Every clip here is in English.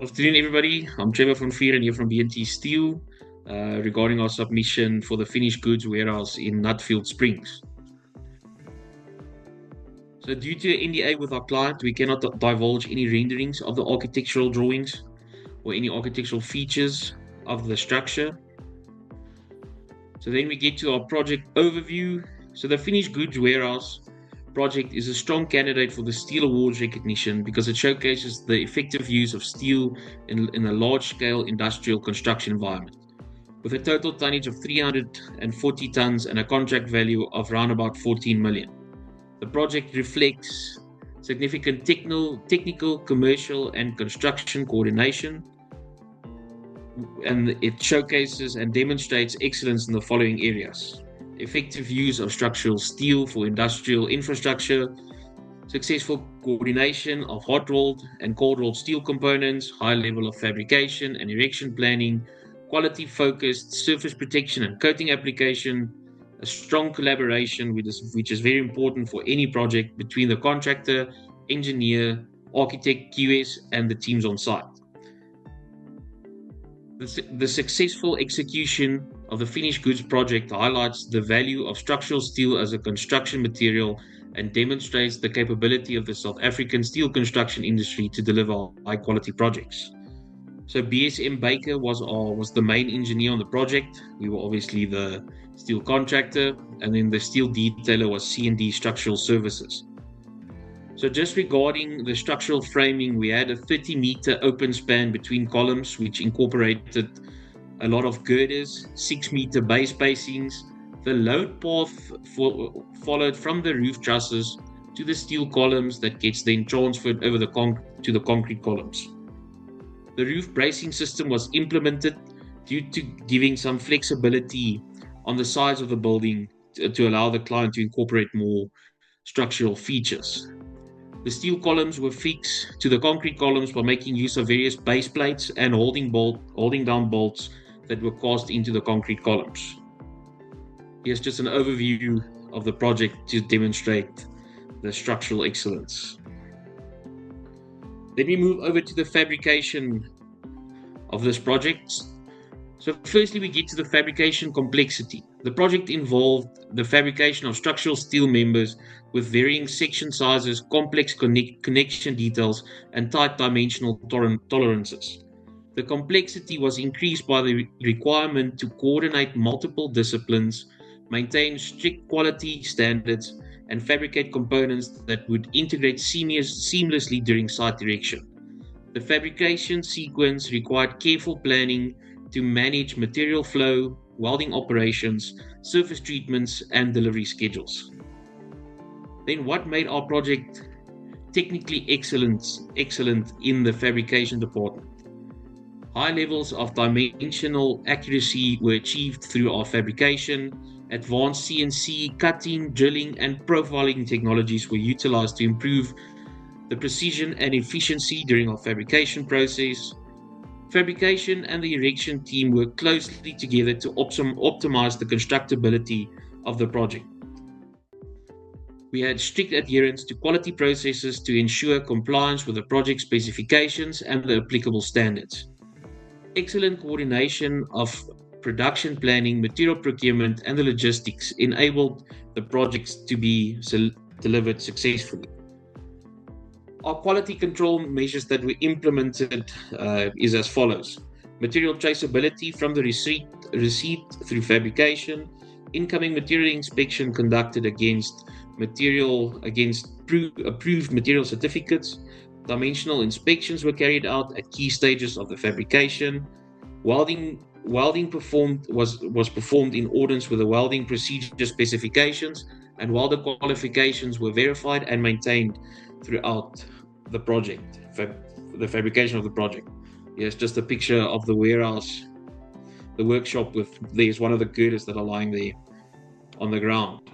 Afternoon, everybody. I'm Trevor from Fear and here from BNT Steel regarding our submission for the finished goods warehouse in Nutfield Springs. So, due to NDA with our client, we cannot divulge any renderings of the architectural drawings or any architectural features of the structure. So, then we get to our project overview. So, the finished goods warehouse project is a strong candidate for the Steel Awards recognition because it showcases the effective use of steel in a large-scale industrial construction environment. With a total tonnage of 340 tons and a contract value of around about 14 million. The project reflects significant technical, commercial, and construction coordination, and it showcases and demonstrates excellence in the following areas: effective use of structural steel for industrial infrastructure, successful coordination of hot rolled and cold rolled steel components, high level of fabrication and erection planning, quality focused surface protection and coating application, a strong collaboration which is very important for any project between the contractor, engineer, architect, QS, and the teams on site. The successful execution of the finished goods project highlights the value of structural steel as a construction material and demonstrates the capability of the South African steel construction industry to deliver high-quality projects. So BSM Baker was the main engineer on the project. We were obviously the steel contractor, and then the steel detailer was C&D Structural Services. So just regarding the structural framing, we had a 30-meter open span between columns, which incorporated a lot of girders, 6-meter base spacings. The load path followed from the roof trusses to the steel columns that gets then transferred over to the concrete columns. The roof bracing system was implemented due to giving some flexibility on the sides of the building to allow the client to incorporate more structural features. The steel columns were fixed to the concrete columns by making use of various base plates and holding down bolts that were cast into the concrete columns. Here's just an overview of the project to demonstrate the structural excellence. Then we move over to the fabrication of this project. So firstly, we get to the fabrication complexity. The project involved the fabrication of structural steel members with varying section sizes, complex connection details, and tight dimensional tolerances. The complexity was increased by the requirement to coordinate multiple disciplines, maintain strict quality standards, and fabricate components that would integrate seamlessly during site erection. The fabrication sequence required careful planning to manage material flow, welding operations, surface treatments, and delivery schedules. Then what made our project technically excellent in the fabrication department? High levels of dimensional accuracy were achieved through our fabrication. Advanced CNC cutting, drilling, and profiling technologies were utilized to improve the precision and efficiency during our fabrication process. Fabrication and the erection team work closely together to optimize the constructability of the project. We had strict adherence to quality processes to ensure compliance with the project specifications and the applicable standards. Excellent coordination of production planning, material procurement, and the logistics enabled the projects to be delivered successfully. Our quality control measures that we implemented is as follows: material traceability from the receipt through fabrication, incoming material inspection conducted against approved material certificates, dimensional inspections were carried out at key stages of the fabrication, welding was performed in accordance with the welding procedure specifications, and welder qualifications were verified and maintained throughout the project, the fabrication of the project. Here's just a picture of the warehouse, the workshop there's one of the girders that are lying there on the ground.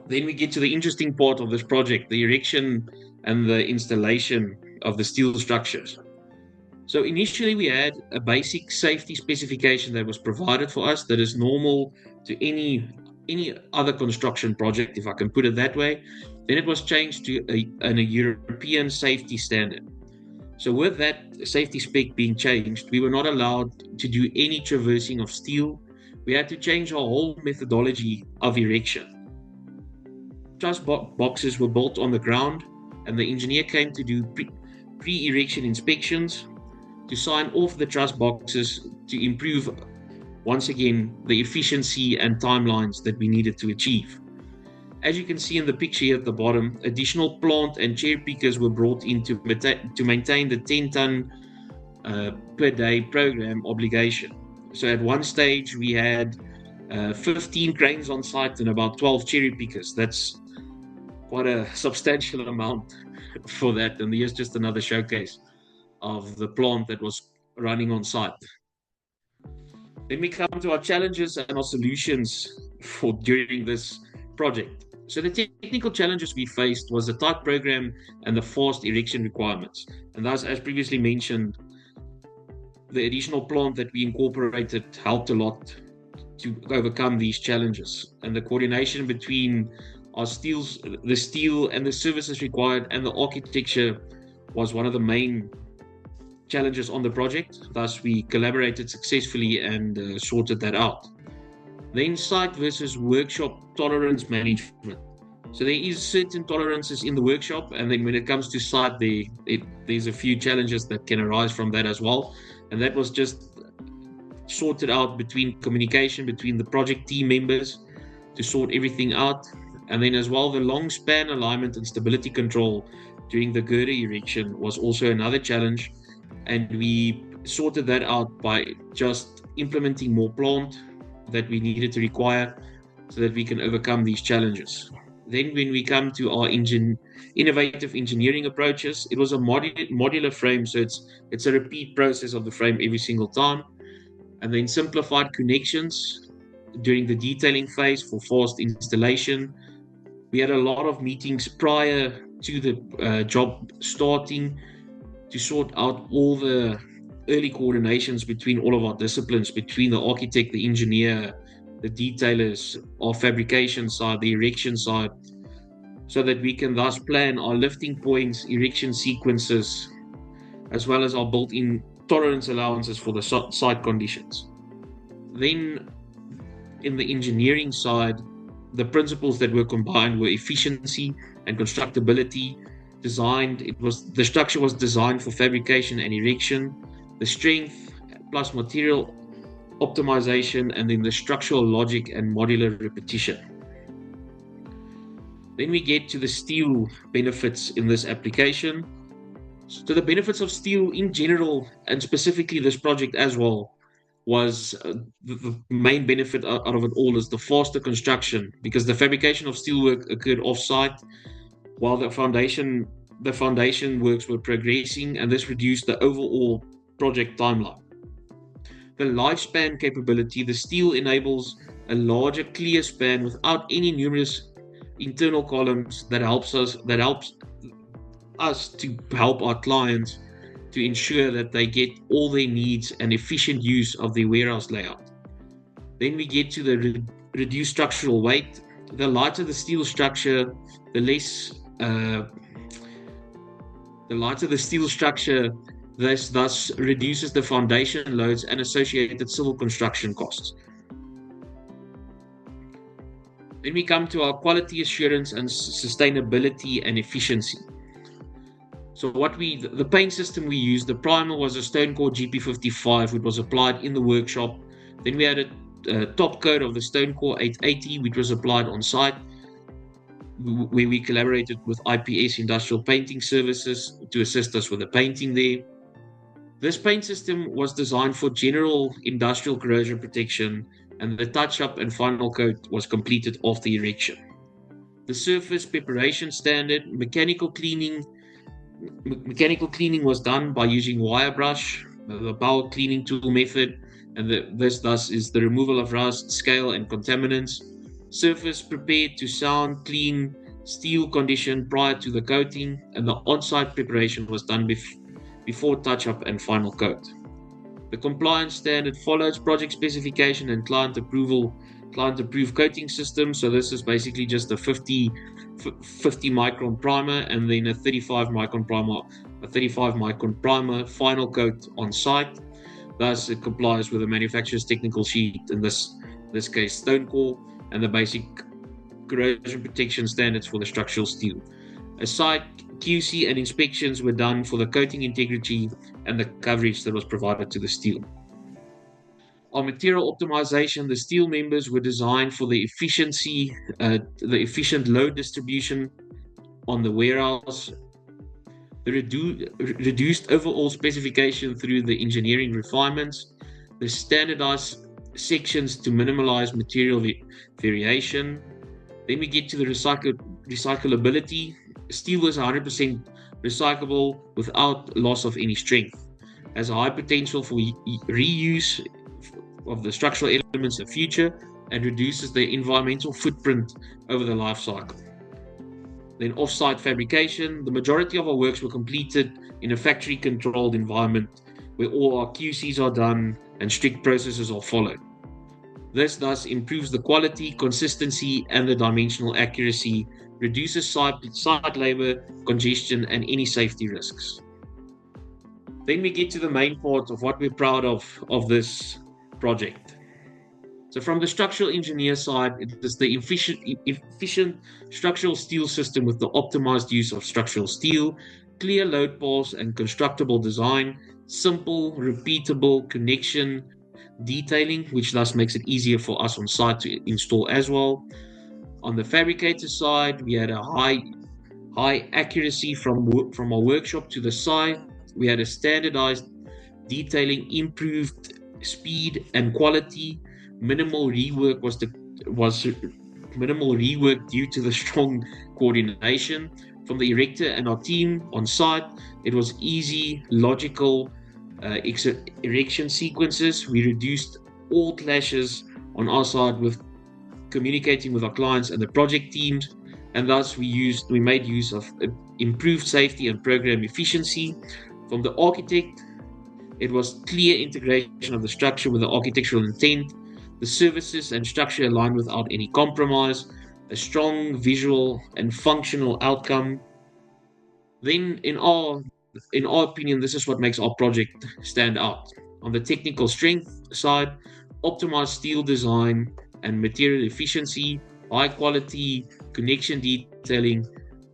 Then we get to the interesting part of this project, the erection and the installation of the steel structures. So initially we had a basic safety specification that was provided for us that is normal to any other construction project, if I can put it that way. Then it was changed to a European safety standard. So with that safety spec being changed, we were not allowed to do any traversing of steel. We had to change our whole methodology of erection. Truss boxes were built on the ground, and the engineer came to do pre-erection inspections to sign off the truss boxes to improve, once again, the efficiency and timelines that we needed to achieve. As you can see in the picture here at the bottom, additional plant and cherry pickers were brought in to maintain the 10-ton per day program obligation. So at one stage we had 15 cranes on site and about 12 cherry pickers. That's quite a substantial amount for that. And here's just another showcase of the plant that was running on site. Then we come to our challenges and our solutions for during this project. So the technical challenges we faced was the tight program and the fast erection requirements. And thus, as previously mentioned, the additional plant that we incorporated helped a lot to overcome these challenges. And the coordination between the steel and the services required and the architecture was one of the main challenges on the project. Thus, we collaborated successfully and sorted that out. Then site versus workshop tolerance management. So there is certain tolerances in the workshop, and then when it comes to site, there's a few challenges that can arise from that as well. And that was just sorted out between communication between the project team members to sort everything out. And then as well, the long span alignment and stability control during the girder erection was also another challenge. And we sorted that out by just implementing more plant that we needed to require so that we can overcome these challenges. Then when we come to our innovative engineering approaches, it was a modular frame, so it's a repeat process of the frame every single time. And then simplified connections during the detailing phase for fast installation. We had a lot of meetings prior to the job starting to sort out all the early coordinations between all of our disciplines, between the architect, the engineer, the detailers, our fabrication side, the erection side, so that we can thus plan our lifting points, erection sequences, as well as our built-in tolerance allowances for the site conditions. Then in the engineering side, the principles that were combined were efficiency and constructability. The structure was designed for fabrication and erection, the strength plus material optimization, and then the structural logic and modular repetition. Then we get to the steel benefits in this application. So the benefits of steel in general, and specifically this project as well, was the main benefit out of it all is the faster construction, because the fabrication of steelwork occurred off-site while the foundation works were progressing, and this reduced the overall project timeline. The lifespan capability, the steel enables a larger clear span without any numerous internal columns that helps us to help our clients to ensure that they get all their needs and efficient use of their warehouse layout. Then we get to the reduced structural weight. The lighter the steel structure, this thus reduces the foundation loads and associated civil construction costs. Then we come to our quality assurance and sustainability and efficiency. So the paint system we used, the primer was a Stonecore GP55, which was applied in the workshop. Then we had a top coat of the Stonecore 880, which was applied on site, where we collaborated with IPS Industrial Painting Services to assist us with the painting there. This paint system was designed for general industrial corrosion protection, and the touch-up and final coat was completed after erection. The surface preparation standard, mechanical cleaning was done by using wire brush, the power cleaning tool method, and this thus is the removal of rust, scale, and contaminants. Surface prepared to sound, clean, steel condition prior to the coating, and the on-site preparation was done before touch-up and final coat. The compliance standard follows project specification and client-approved coating system. So this is basically just a 50 micron primer and then a 35 micron primer a 35 micron primer final coat on site. Thus, it complies with the manufacturer's technical sheet, in this case stone core, and the basic corrosion protection standards for the structural steel. A site QC and inspections were done for the coating integrity and the coverage that was provided to the steel. On material optimization, the steel members were designed for the efficient load distribution on the warehouse, the reduced overall specification through the engineering refinements, the standardized sections to minimize material variation. Then we get to the recyclability. Steel was 100% recyclable without loss of any strength, has a high potential for reuse of the structural elements in the future, and reduces the environmental footprint over the life cycle. Then off-site fabrication. The majority of our works were completed in a factory-controlled environment where all our QCs are done and strict processes are followed. This thus improves the quality, consistency, and the dimensional accuracy, reduces site labor, congestion, and any safety risks. Then we get to the main part of what we're proud of this project. So from the structural engineer side, it is the efficient structural steel system with the optimized use of structural steel, clear load paths and constructible design, simple, repeatable connection detailing, which thus makes it easier for us on site to install as well. On the fabricator side, we had a high accuracy from our workshop to the site. We had a standardized detailing, improved speed and quality. Minimal rework due to the strong coordination from the erector and our team on site. It was easy, logical erection sequences. We reduced all clashes on our side with communicating with our clients and the project teams, and thus we made use of improved safety and program efficiency. From the architect, it was clear integration of the structure with the architectural intent, the services and structure aligned without any compromise, a strong visual and functional outcome. Then in our opinion, this is what makes our project stand out. On the technical strength side, optimized steel design and material efficiency, high quality connection detailing,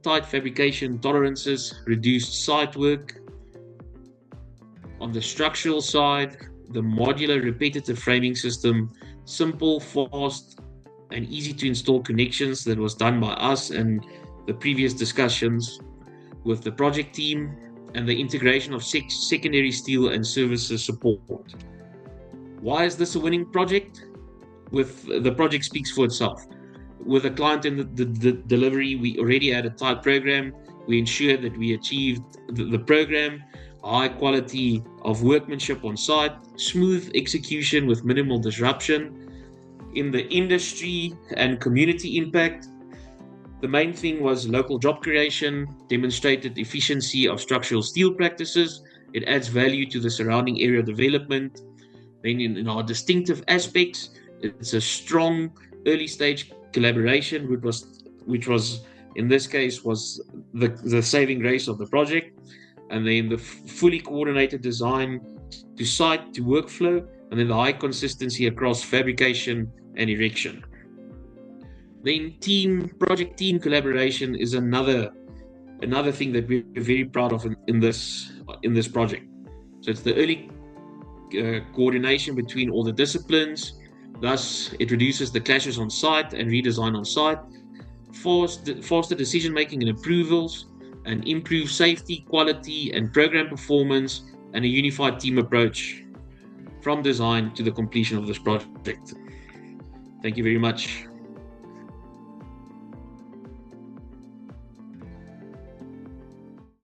tight fabrication tolerances, reduced site work. On the structural side, the modular repetitive framing system, simple, fast, and easy to install connections that was done by us and the previous discussions with the project team, and the integration of secondary steel and services support. Why is this a winning project? The project speaks for itself. With the client in the delivery, we already had a tight program. We ensured that we achieved the program, high quality of workmanship on site, smooth execution with minimal disruption. In the industry and community impact, the main thing was local job creation, demonstrated efficiency of structural steel practices. It adds value to the surrounding area development. Then in our distinctive aspects, it's a strong early stage collaboration, which was in this case was the saving grace of the project. And then the fully coordinated design to site to workflow, and then the high consistency across fabrication and erection. Then project team collaboration is another thing that we're very proud of in this project. So it's the early coordination between all the disciplines. Thus, it reduces the clashes on site and redesign on site, faster decision making and approvals, and improved safety, quality, and program performance, and a unified team approach from design to the completion of this project. Thank you very much.